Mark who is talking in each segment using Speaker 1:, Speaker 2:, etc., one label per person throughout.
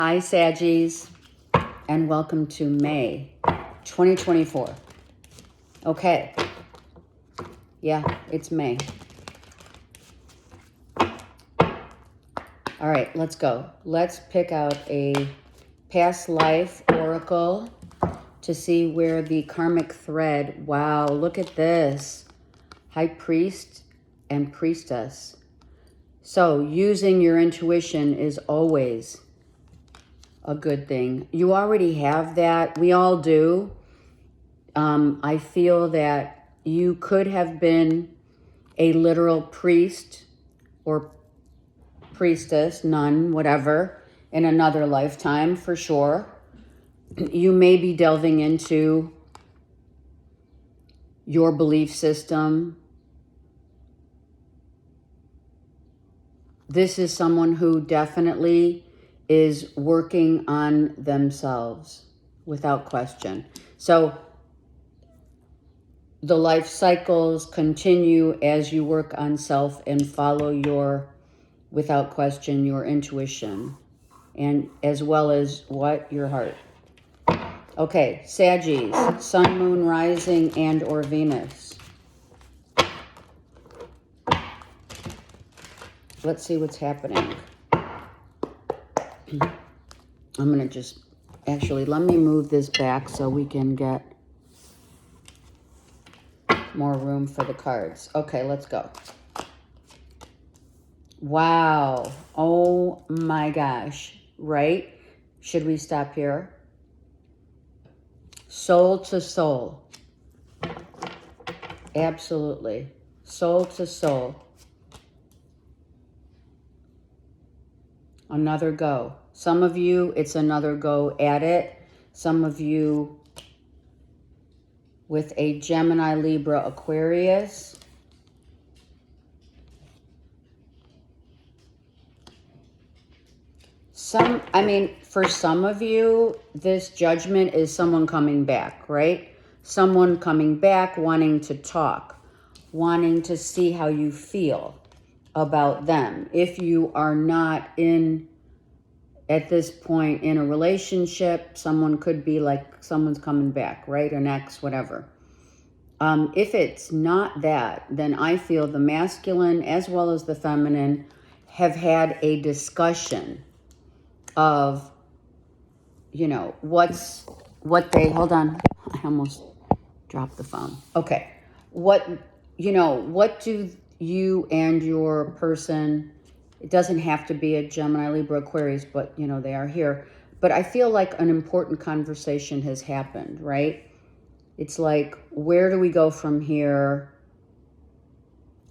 Speaker 1: Hi, Saggies, and welcome to May 2024. Okay. Yeah, it's May. All right, let's go. Let's pick out a past life oracle to see where the karmic thread. Wow, look at this. High priest and priestess. So using your intuition is always a good thing. You already have that. We all do. I feel that you could have been a literal priest or priestess, nun, whatever, in another lifetime for sure. You may be delving into your belief system. This is someone who definitely is working on themselves without question. So the life cycles continue as you work on self and follow your, without question, your intuition, and as well as what? Your heart. Okay, Saggies, sun, moon, rising, and or Venus. Let's see what's happening. I'm going to just, actually, let me move this back so we can get more room for the cards. Okay, let's go. Wow. Oh my gosh. Right? Should we stop here? Soul to soul. Absolutely. Soul to soul. Another go. Some of you, it's another go at it. Some of you with a Gemini, Libra, Aquarius. For some of you, this judgment is someone coming back, right? Someone coming back, wanting to talk, wanting to see how you feel about them. If you are not in, at this point, in a relationship, someone could be like, someone's coming back, right? An ex, whatever. If it's not that, then I feel the masculine as well as the feminine have had a discussion of, you know, what they, hold on, I almost dropped the phone. Okay. What do you and your person, it doesn't have to be a Gemini, Libra, Aquarius, but, you know, they are here. But I feel like an important conversation has happened, right? It's like, where do we go from here?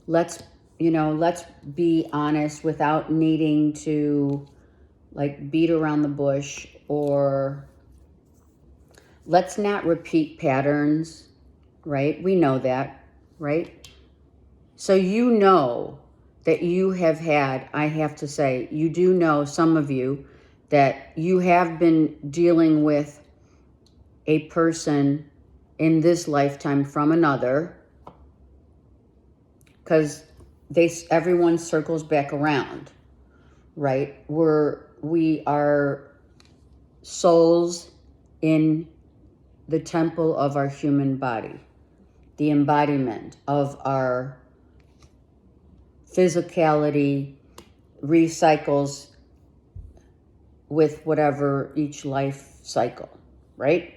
Speaker 1: Let's be honest without needing to, like, beat around the bush, or let's not repeat patterns, right? We know that, right? So you know that you have had, I have to say, you do know, some of you, that you have been dealing with a person in this lifetime from another, because everyone circles back around, right? We are souls in the temple of our human body, the embodiment of our physicality recycles with whatever each life cycle, right?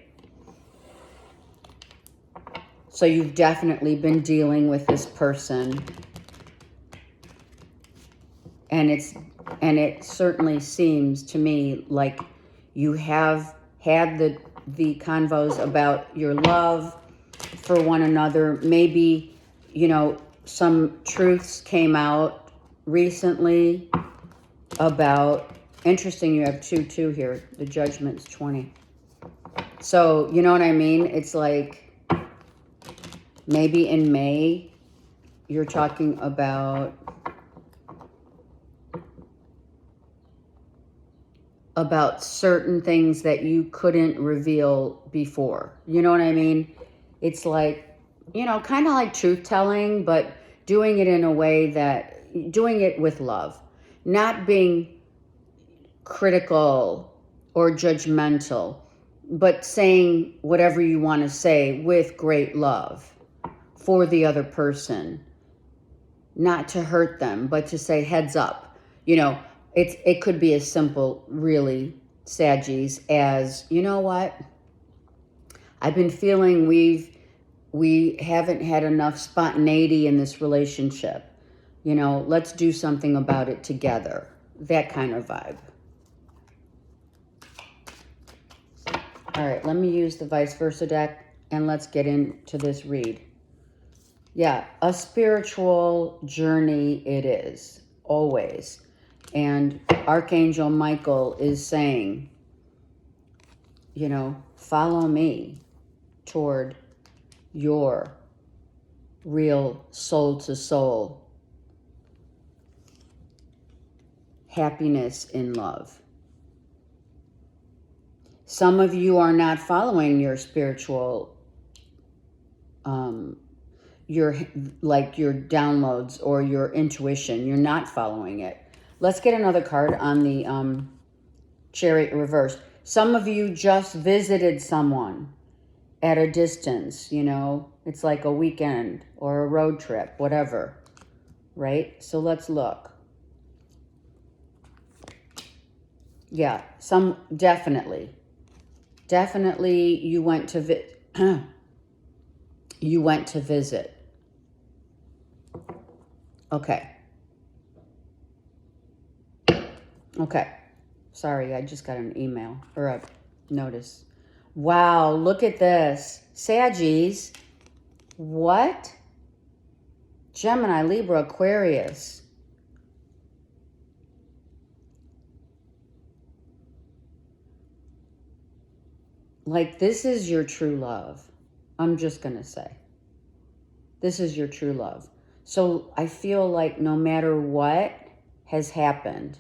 Speaker 1: So you've definitely been dealing with this person, and it certainly seems to me like you have had the convos about your love for one another. Maybe, you know, some truths came out recently about, interesting, you have 2 here. The judgment's 20. So, you know what I mean? It's like, maybe in May, you're talking about certain things that you couldn't reveal before. You know what I mean? It's like, you know, kind of like truth-telling, but doing it in a way that, doing it with love. Not being critical or judgmental, but saying whatever you want to say with great love for the other person, not to hurt them, but to say heads up. You know, it could be as simple, really, Saggies, as, you know what? I've been feeling we haven't had enough spontaneity in this relationship. You know, let's do something about it together. That kind of vibe. All right, let me use the vice versa deck and let's get into this read. Yeah, a spiritual journey it is, always. And Archangel Michael is saying, you know, follow me toward your real soul-to-soul happiness in love. Some of you are not following your spiritual, your downloads or your intuition. You're not following it. Let's get another card on the Chariot reverse. Some of you just visited someone at a distance, you know. It's like a weekend or a road trip, whatever, right? So let's look. Yeah, some definitely you went to you went to visit. Okay. Sorry, I just got an email or a notice. Wow, look at this. Saggies. What? Gemini, Libra, Aquarius. Like, this is your true love. I'm just going to say. This is your true love. So I feel like no matter what has happened,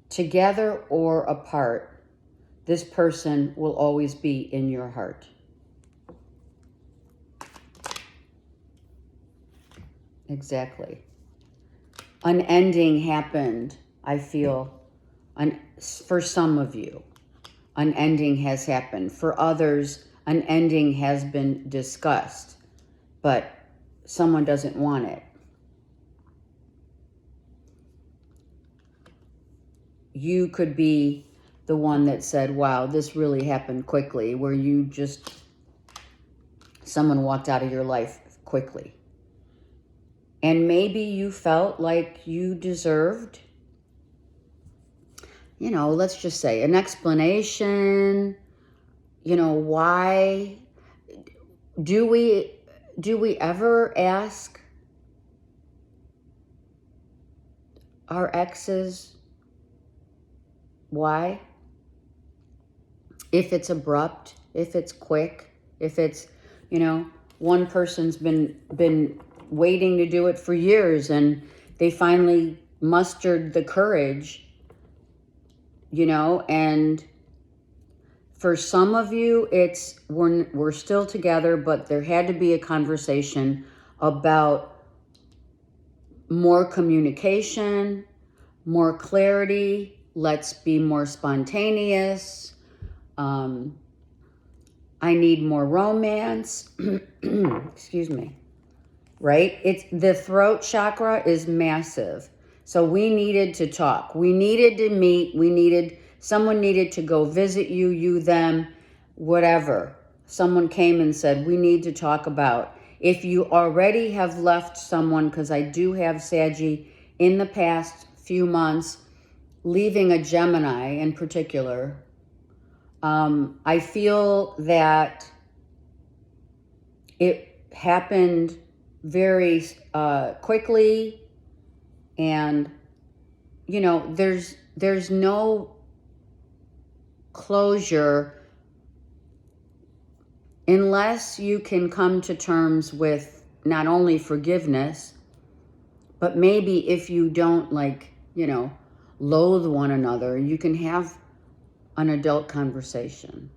Speaker 1: together or apart, this person will always be in your heart. Exactly. An ending happened, I feel, for some of you. An ending has happened. For others, an ending has been discussed, but someone doesn't want it. You could be the one that said, wow, this really happened quickly, where you just, someone walked out of your life quickly. And maybe you felt like you deserved, you know, let's just say an explanation, you know, why. Do we ever ask our exes why? If it's abrupt, if it's quick, if it's, you know, one person's been waiting to do it for years and they finally mustered the courage, you know, and for some of you, it's we're still together, but there had to be a conversation about more communication, more clarity. Let's be more spontaneous. I need more romance. Excuse me. Right? It's the throat chakra is massive. So we needed to talk. We needed to meet. Someone needed to go visit you, them, whatever. Someone came and said, we need to talk about. If you already have left someone, because I do have Saggy in the past few months, leaving a Gemini in particular, I feel that it happened very quickly, and, you know, there's no closure unless you can come to terms with not only forgiveness, but maybe if you don't, like, you know, loathe one another, you can have an adult conversation.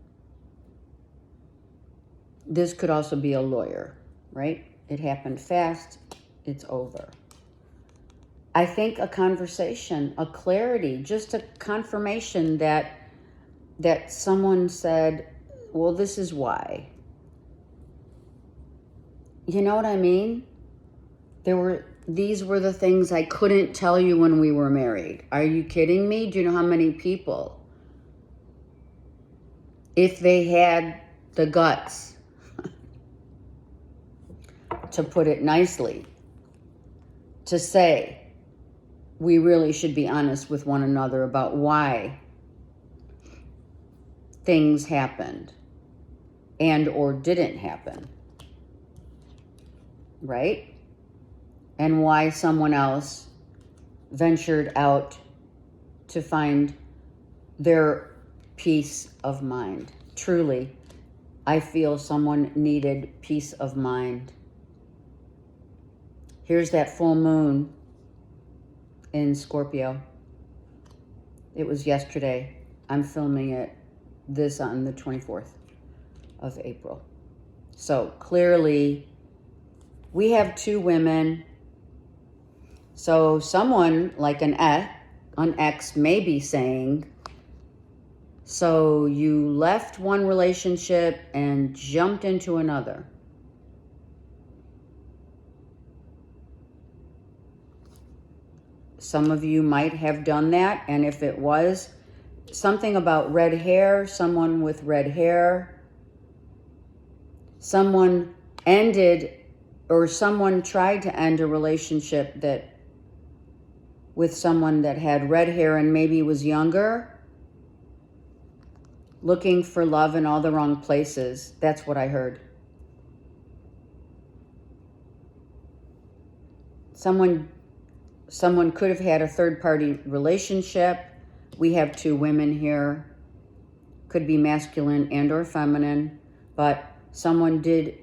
Speaker 1: This could also be a lawyer, right? It happened fast, it's over. I think a conversation, a clarity, just a confirmation that someone said, well, this is why. You know what I mean? These were the things I couldn't tell you when we were married. Are you kidding me? Do you know how many people, if they had the guts, to put it nicely, to say, we really should be honest with one another about why things happened and or didn't happen, right? And why someone else ventured out to find their peace of mind. Truly, I feel someone needed peace of mind. Here's that full moon in Scorpio. It was yesterday. I'm filming it this on the 24th of April. So clearly, we have two women. So someone like an ex may be saying, so you left one relationship and jumped into another. Some of you might have done that, and if it was something about red hair, someone with red hair, someone ended or someone tried to end a relationship that with someone that had red hair and maybe was younger, looking for love in all the wrong places. That's what I heard. Someone could have had a third-party relationship. We have two women here. Could be masculine and or feminine, but someone did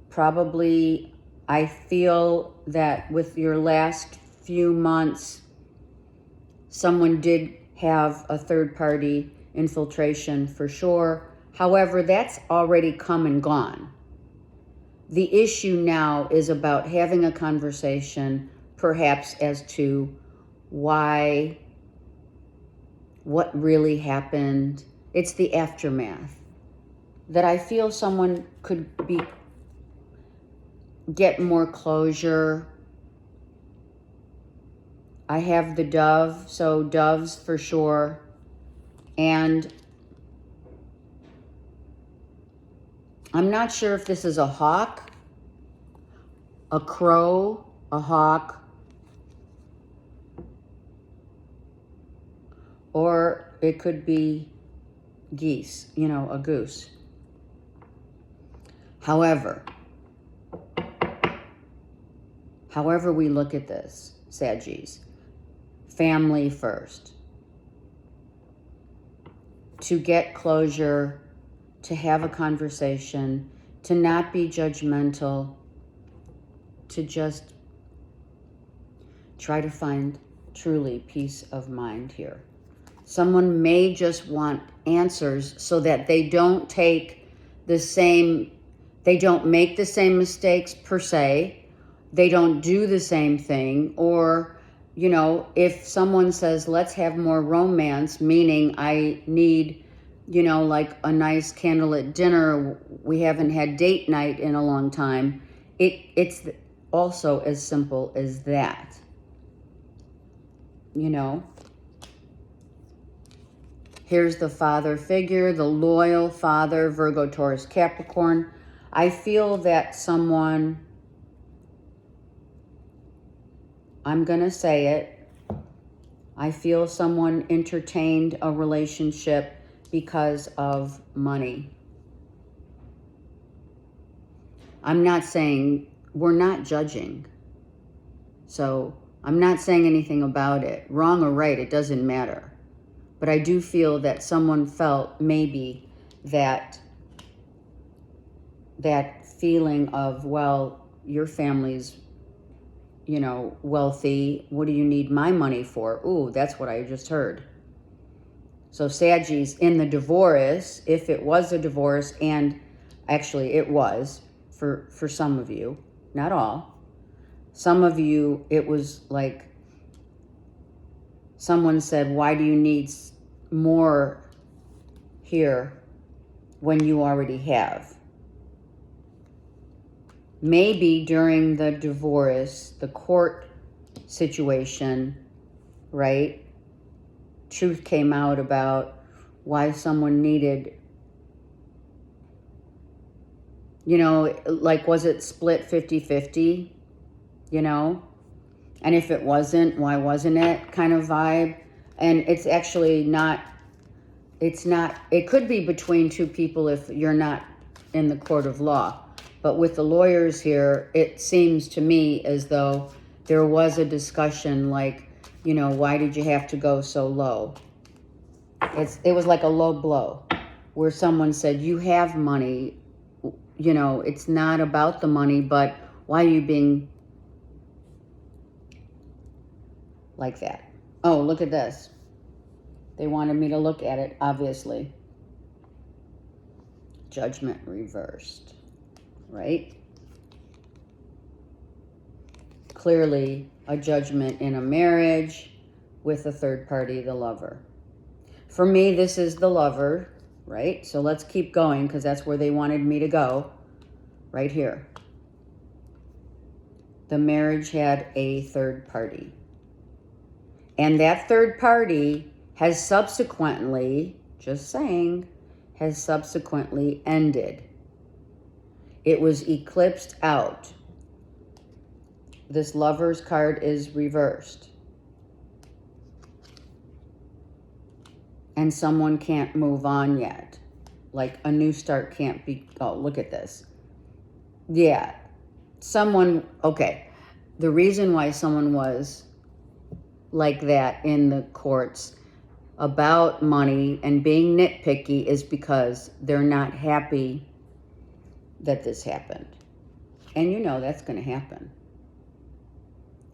Speaker 1: probably, I feel that with your last few months, someone did have a third-party infiltration for sure. However, that's already come and gone. The issue now is about having a conversation, perhaps as to why, what really happened. It's the aftermath that I feel someone could get more closure. I have the dove, so doves for sure. And I'm not sure if this is a hawk, a crow, a hawk, or it could be geese, a goose. However we look at this, Saggies, family first. To get closure, to have a conversation, to not be judgmental, to just try to find truly peace of mind here. Someone may just want answers so that they don't make the same mistakes per se. They don't do the same thing. Or, if someone says, let's have more romance, meaning I need, like a nice candlelit dinner. We haven't had date night in a long time. It's also as simple as that. Here's the father figure, the loyal father, Virgo, Taurus, Capricorn. I feel that someone, I'm going to say it, I feel someone entertained a relationship because of money. I'm not saying, we're not judging. So I'm not saying anything about it. Wrong or right, it doesn't matter. But I do feel that someone felt maybe that feeling of, well, your family's, wealthy. What do you need my money for? Ooh, that's what I just heard. So Saggies, in the divorce, if it was a divorce, and actually it was for some of you, not all. Some of you, it was like Someone said, why do you need more here when you already have? Maybe during the divorce, the court situation, right? Truth came out about why someone needed, you know, like, was it split 50-50, you know? And if it wasn't, why wasn't it, kind of vibe? And it's actually not, it could be between two people if you're not in the court of law. But with the lawyers here, it seems to me as though there was a discussion like, you know, why did you have to go so low? It was like a low blow where someone said, you have money, you know, it's not about the money, but why are you being like that? Oh, look at this. They wanted me to look at it, obviously. Judgment reversed, right? Clearly a judgment in a marriage with a third party, the lover. For me, this is the lover, right? So let's keep going because that's where they wanted me to go, right here. The marriage had a third party. And that third party has subsequently, just saying, has subsequently ended. It was eclipsed out. This Lover's card is reversed. And someone can't move on yet. Like a new start can't be, oh, look at this. Yeah, someone, okay. The reason why someone was like that in the courts about money and being nitpicky is because they're not happy that this happened. And you know that's going to happen.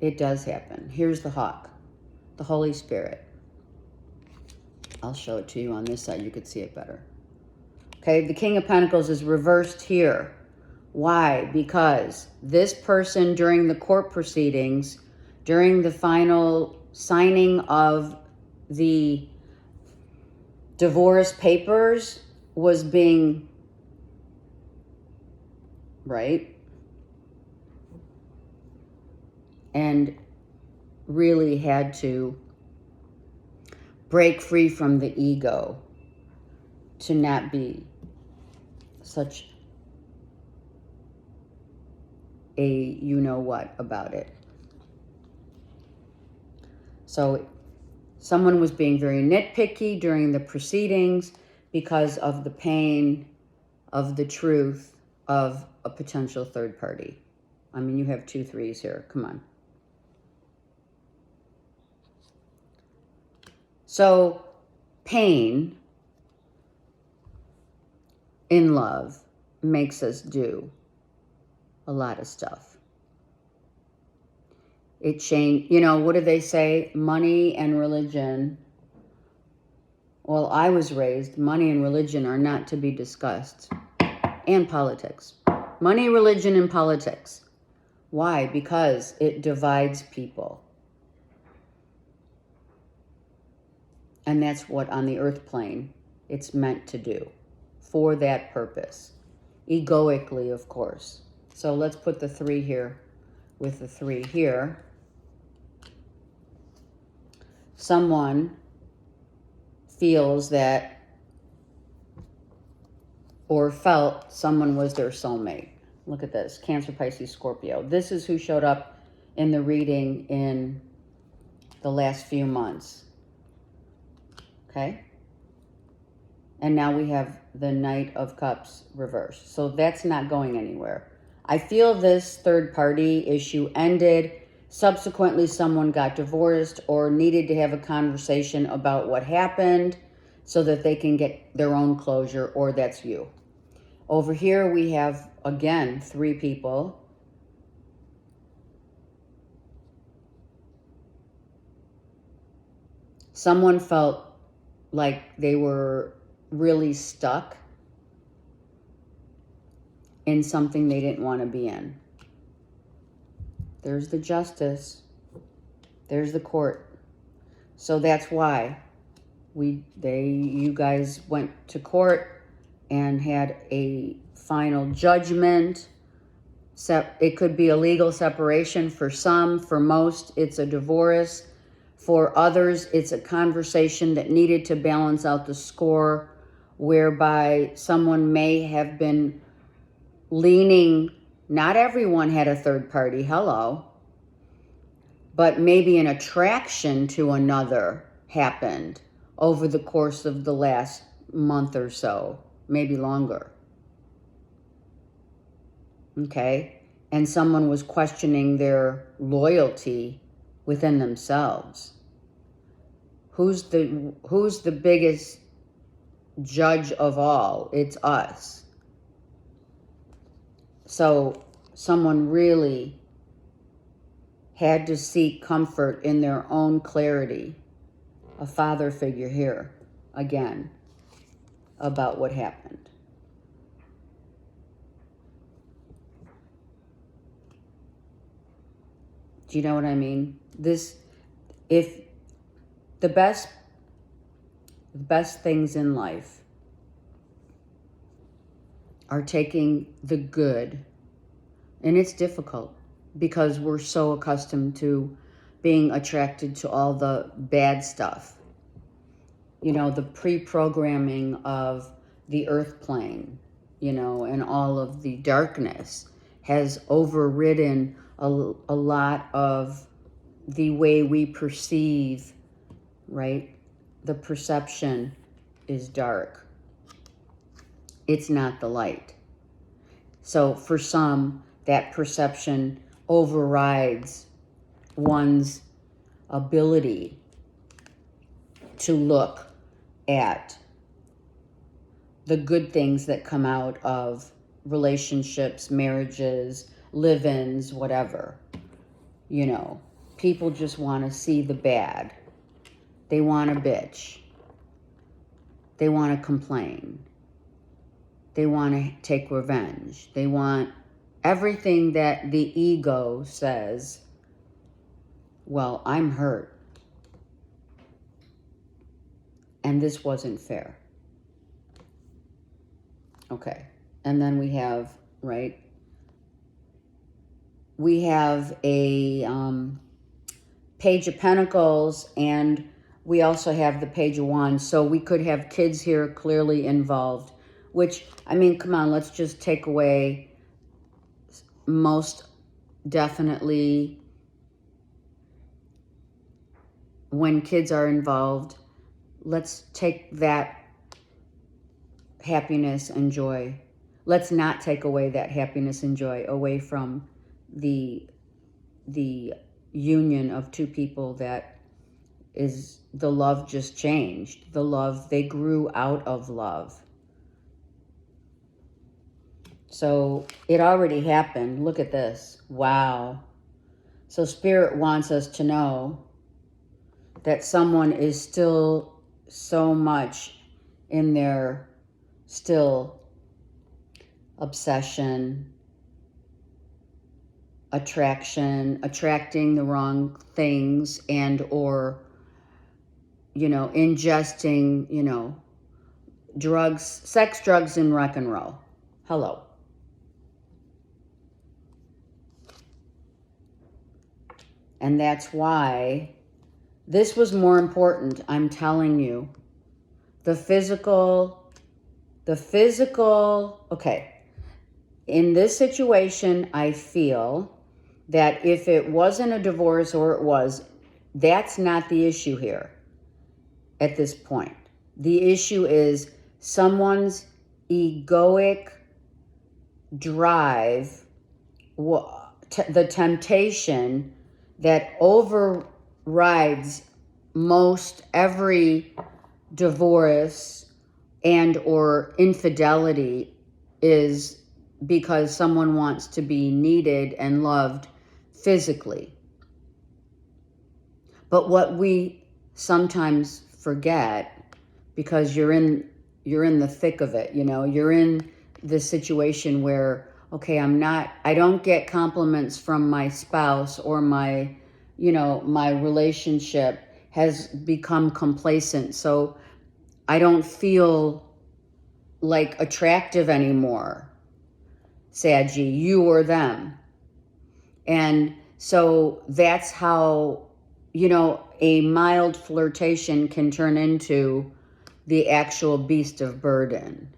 Speaker 1: It does happen. Here's the hawk, the Holy Spirit. I'll show it to you on this side. You could see it better. Okay, the King of Pentacles is reversed here. Why? Because this person during the court proceedings, during the final signing of the divorce papers, was being, right? And really had to break free from the ego to not be such a you-know-what about it. So someone was being very nitpicky during the proceedings because of the pain of the truth of a potential third party. I mean, you have 2 3s here. Come on. So pain in love makes us do a lot of stuff. It changed, you know, what do they say? Money and religion. Well, I was raised, money and religion are not to be discussed. And politics. Money, religion, and politics. Why? Because it divides people. And that's what on the earth plane it's meant to do. For that purpose. Egoically, of course. So let's put the 3 here with the 3 here. Someone feels that or felt someone was their soulmate. Look at this. Cancer, Pisces, Scorpio. This is who showed up in the reading in the last few months. Okay? And now we have the Knight of Cups reversed. So that's not going anywhere. I feel this third party issue ended. Subsequently, someone got divorced or needed to have a conversation about what happened so that they can get their own closure, or that's you. Over here, we have, again, 3 people. Someone felt like they were really stuck in something they didn't want to be in. There's the Justice. There's the Court. So that's why you guys went to court and had a final judgment. It could be a legal separation for some. For most, it's a divorce. For others, it's a conversation that needed to balance out the score, whereby someone may have been leaning, not everyone had a third party, hello, but maybe an attraction to another happened over the course of the last month or so, maybe longer. Okay? And someone was questioning their loyalty within themselves. Who's the biggest judge of all? It's us. So someone really had to seek comfort in their own clarity. A father figure here, again, about what happened. Do you know what I mean? If the best things in life are taking the good, and it's difficult because we're so accustomed to being attracted to all the bad stuff. You know, the pre-programming of the earth plane, you know, and all of the darkness has overridden a lot of the way we perceive, right? The perception is dark. It's not the light. So for some, that perception overrides one's ability to look at the good things that come out of relationships, marriages, live-ins, whatever. You know, people just want to see the bad. They want to bitch. They want to complain. They want to take revenge. They want everything that the ego says, well, I'm hurt. And this wasn't fair. Okay. And then we have, right? We have a Page of Pentacles, and we also have the Page of Wands. So we could have kids here clearly involved, which, I mean, come on, let's just take away most definitely when kids are involved. Let's take that happiness and joy. Let's not take away that happiness and joy away from the union of two people that is, the love just changed. The love, they grew out of love. So it already happened. Look at this. Wow. So Spirit wants us to know that someone is still so much in their still obsession, attracting the wrong things, and or, you know, ingesting, you know, drugs, sex, drugs, and rock and roll. Hello. And that's why this was more important, I'm telling you. The physical, okay. In this situation, I feel that if it wasn't a divorce, or it was, that's not the issue here at this point. The issue is someone's egoic drive, the temptation that overrides most every divorce and or infidelity, is because someone wants to be needed and loved physically. But what we sometimes forget, because you're in the thick of it, you know, you're in the situation where, okay, I don't get compliments from my spouse, or my, you know, my relationship has become complacent. So I don't feel like attractive anymore, Saggy, you or them. And so that's how, a mild flirtation can turn into the actual beast of burden.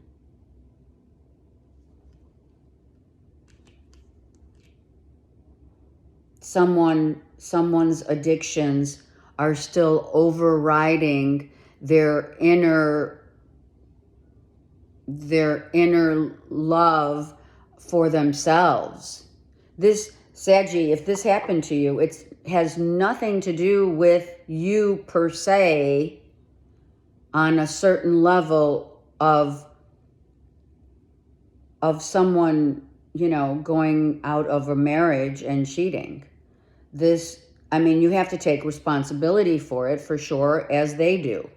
Speaker 1: Someone's addictions are still overriding their inner love for themselves. This, Saggy, if this happened to you, it has nothing to do with you per se on a certain level of someone, going out of a marriage and cheating. This, you have to take responsibility for it for sure, as they do.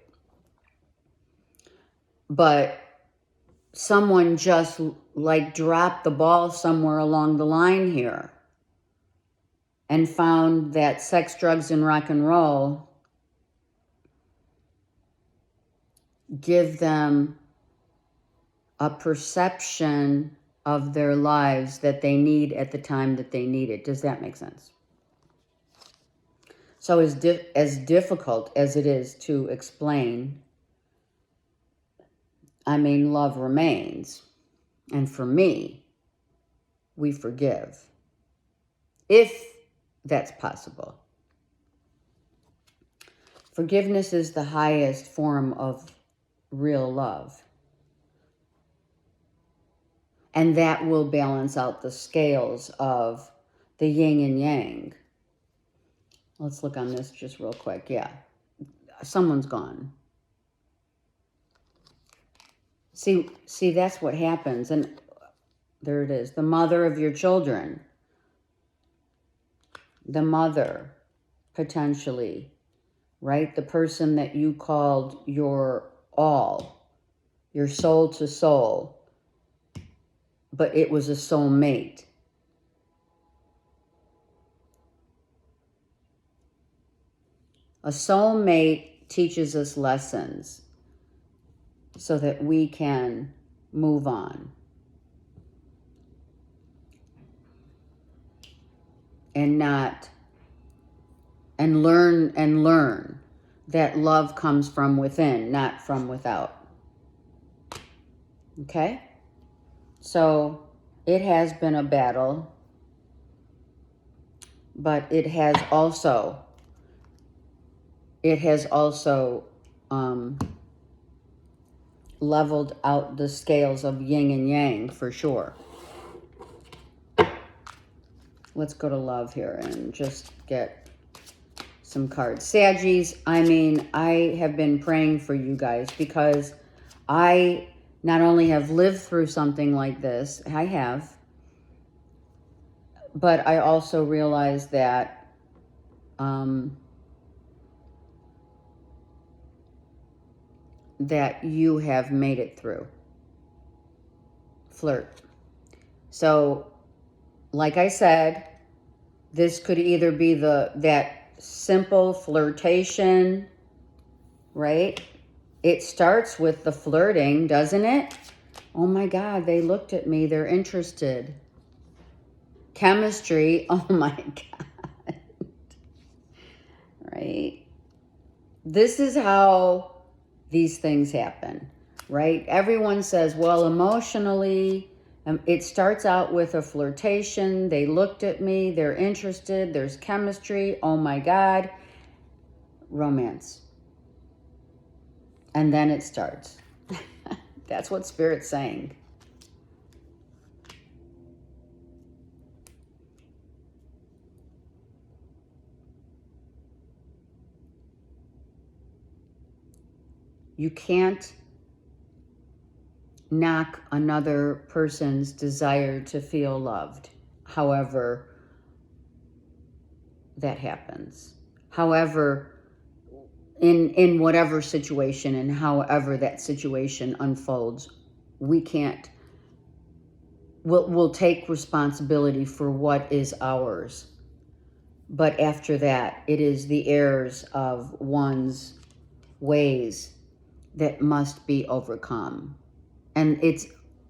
Speaker 1: But someone just like dropped the ball somewhere along the line here and found that sex, drugs, and rock and roll give them a perception of their lives that they need at the time that they need it. Does that make sense? So as difficult as it is to explain, love remains. And for me, we forgive. If that's possible. Forgiveness is the highest form of real love. And that will balance out the scales of the yin and yang. Let's look on this just real quick. Yeah, someone's gone. See, that's what happens. And there it is. The mother of your children. The mother, potentially, right? The person that you called your all, your soul to soul. But it was a soulmate. A soulmate teaches us lessons so that we can move on. And learn that love comes from within, not from without. Okay? So it has been a battle, but it has also leveled out the scales of yin and yang for sure. Let's go to love here and just get some cards. Saggies, I have been praying for you guys because I not only have lived through something like this, I have, but I also realize that that you have made it through. Flirt. So, like I said, this could either be that simple flirtation, right? It starts with the flirting, doesn't it? Oh my God, they looked at me, they're interested. Chemistry, oh my God. Right? This is how these things happen, right? Everyone says, well, emotionally, it starts out with a flirtation. They looked at me, they're interested, there's chemistry, oh my God, romance. And then it starts. That's what Spirit's saying. You can't knock another person's desire to feel loved, however that happens. However, in whatever situation and however that situation unfolds, we'll take responsibility for what is ours. But after that, it is the errors of one's ways that must be overcome. And it's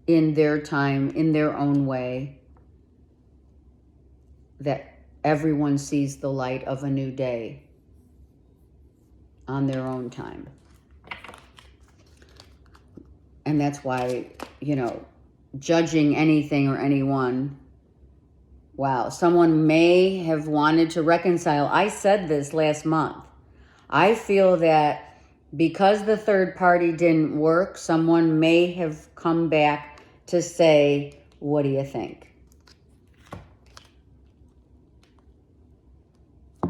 Speaker 1: in their time, in their own way, that everyone sees the light of a new day on their own time. And that's why, judging anything or anyone, wow, someone may have wanted to reconcile. I said this last month. I feel that because the third party didn't work, someone may have come back to say, what do you think?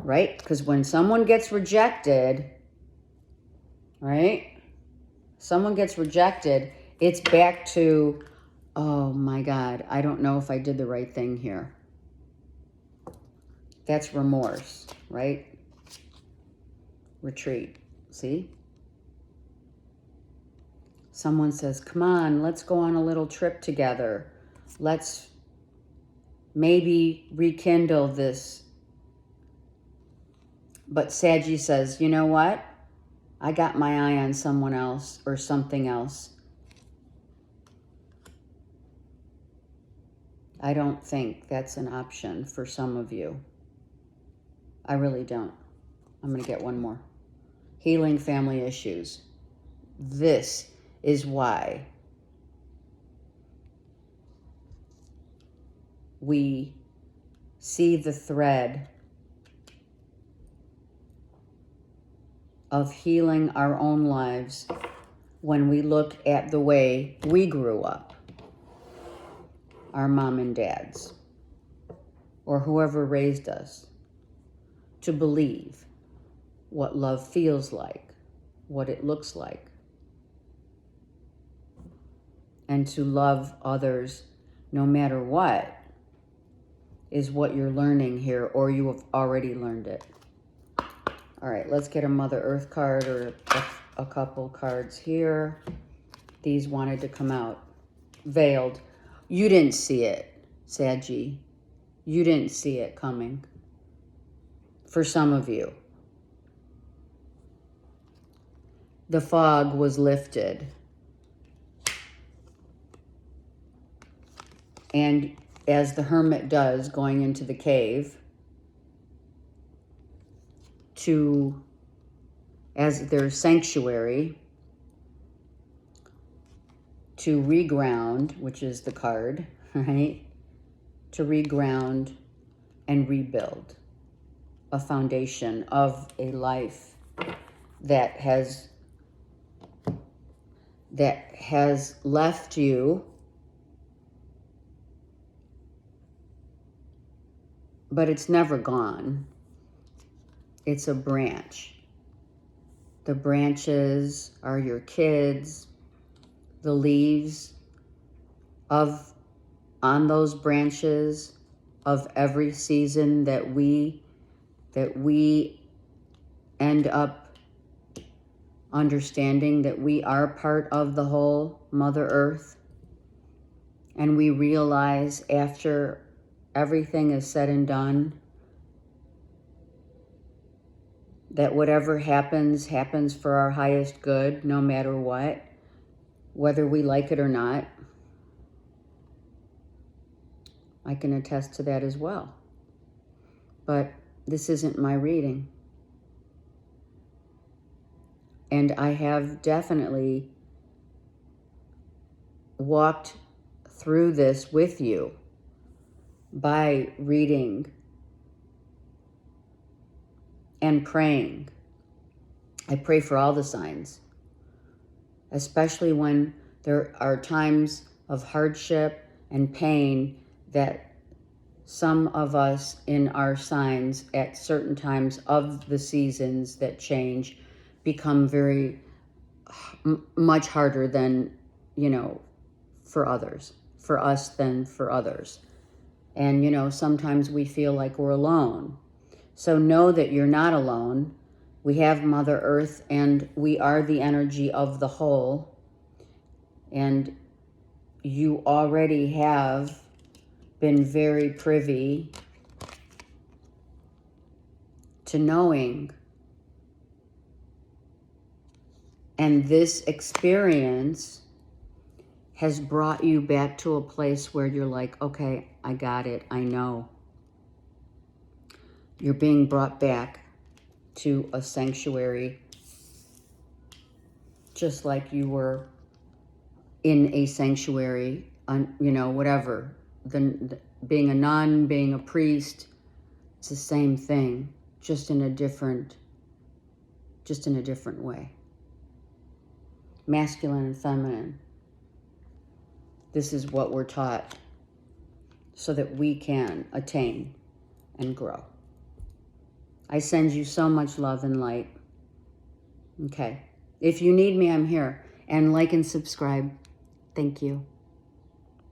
Speaker 1: Right? Because when someone gets rejected, right? Someone gets rejected, it's back to, oh my God, I don't know if I did the right thing here. That's remorse, right? Retreat. See? Someone says, come on, let's go on a little trip together. Let's maybe rekindle this. But Saggy says, you know what? I got my eye on someone else or something else. I don't think that's an option for some of you. I really don't. I'm going to get one more. Healing family issues. This is why we see the thread of healing our own lives when we look at the way we grew up, our mom and dads, or whoever raised us, to believe what love feels like, what it looks like, and to love others no matter what is what you're learning here, or you have already learned it. All right, let's get a Mother Earth card or a couple cards here. These wanted to come out. Veiled. You didn't see it, Saggy. You didn't see it coming. For some of you. The fog was lifted. And as the hermit does, going into the cave, as their sanctuary, to reground, which is the card, right? To reground and rebuild a foundation of a life that has left you, but it's never gone. It's a branch. The branches are your kids. The leaves on those branches of every season that we end up understanding that we are part of the whole Mother Earth. And we realize after everything is said and done, that whatever happens, happens for our highest good, no matter what, whether we like it or not. I can attest to that as well. But this isn't my reading. And I have definitely walked through this with you by reading and praying. I pray for all the signs, especially when there are times of hardship and pain that some of us in our signs at certain times of the seasons that change become very much harder than, for others, for us than for others. And, sometimes we feel like we're alone. So know that you're not alone. We have Mother Earth and we are the energy of the whole. And you already have been very privy to knowing. And this experience has brought you back to a place where you're like, okay, I got it, I know. You're being brought back to a sanctuary, just like you were in a sanctuary, whatever. Being a nun, being a priest, it's the same thing, just in a different way. Masculine and feminine. This is what we're taught so that we can attain and grow. I send you so much love and light. Okay. If you need me, I'm here. And like and subscribe. Thank you.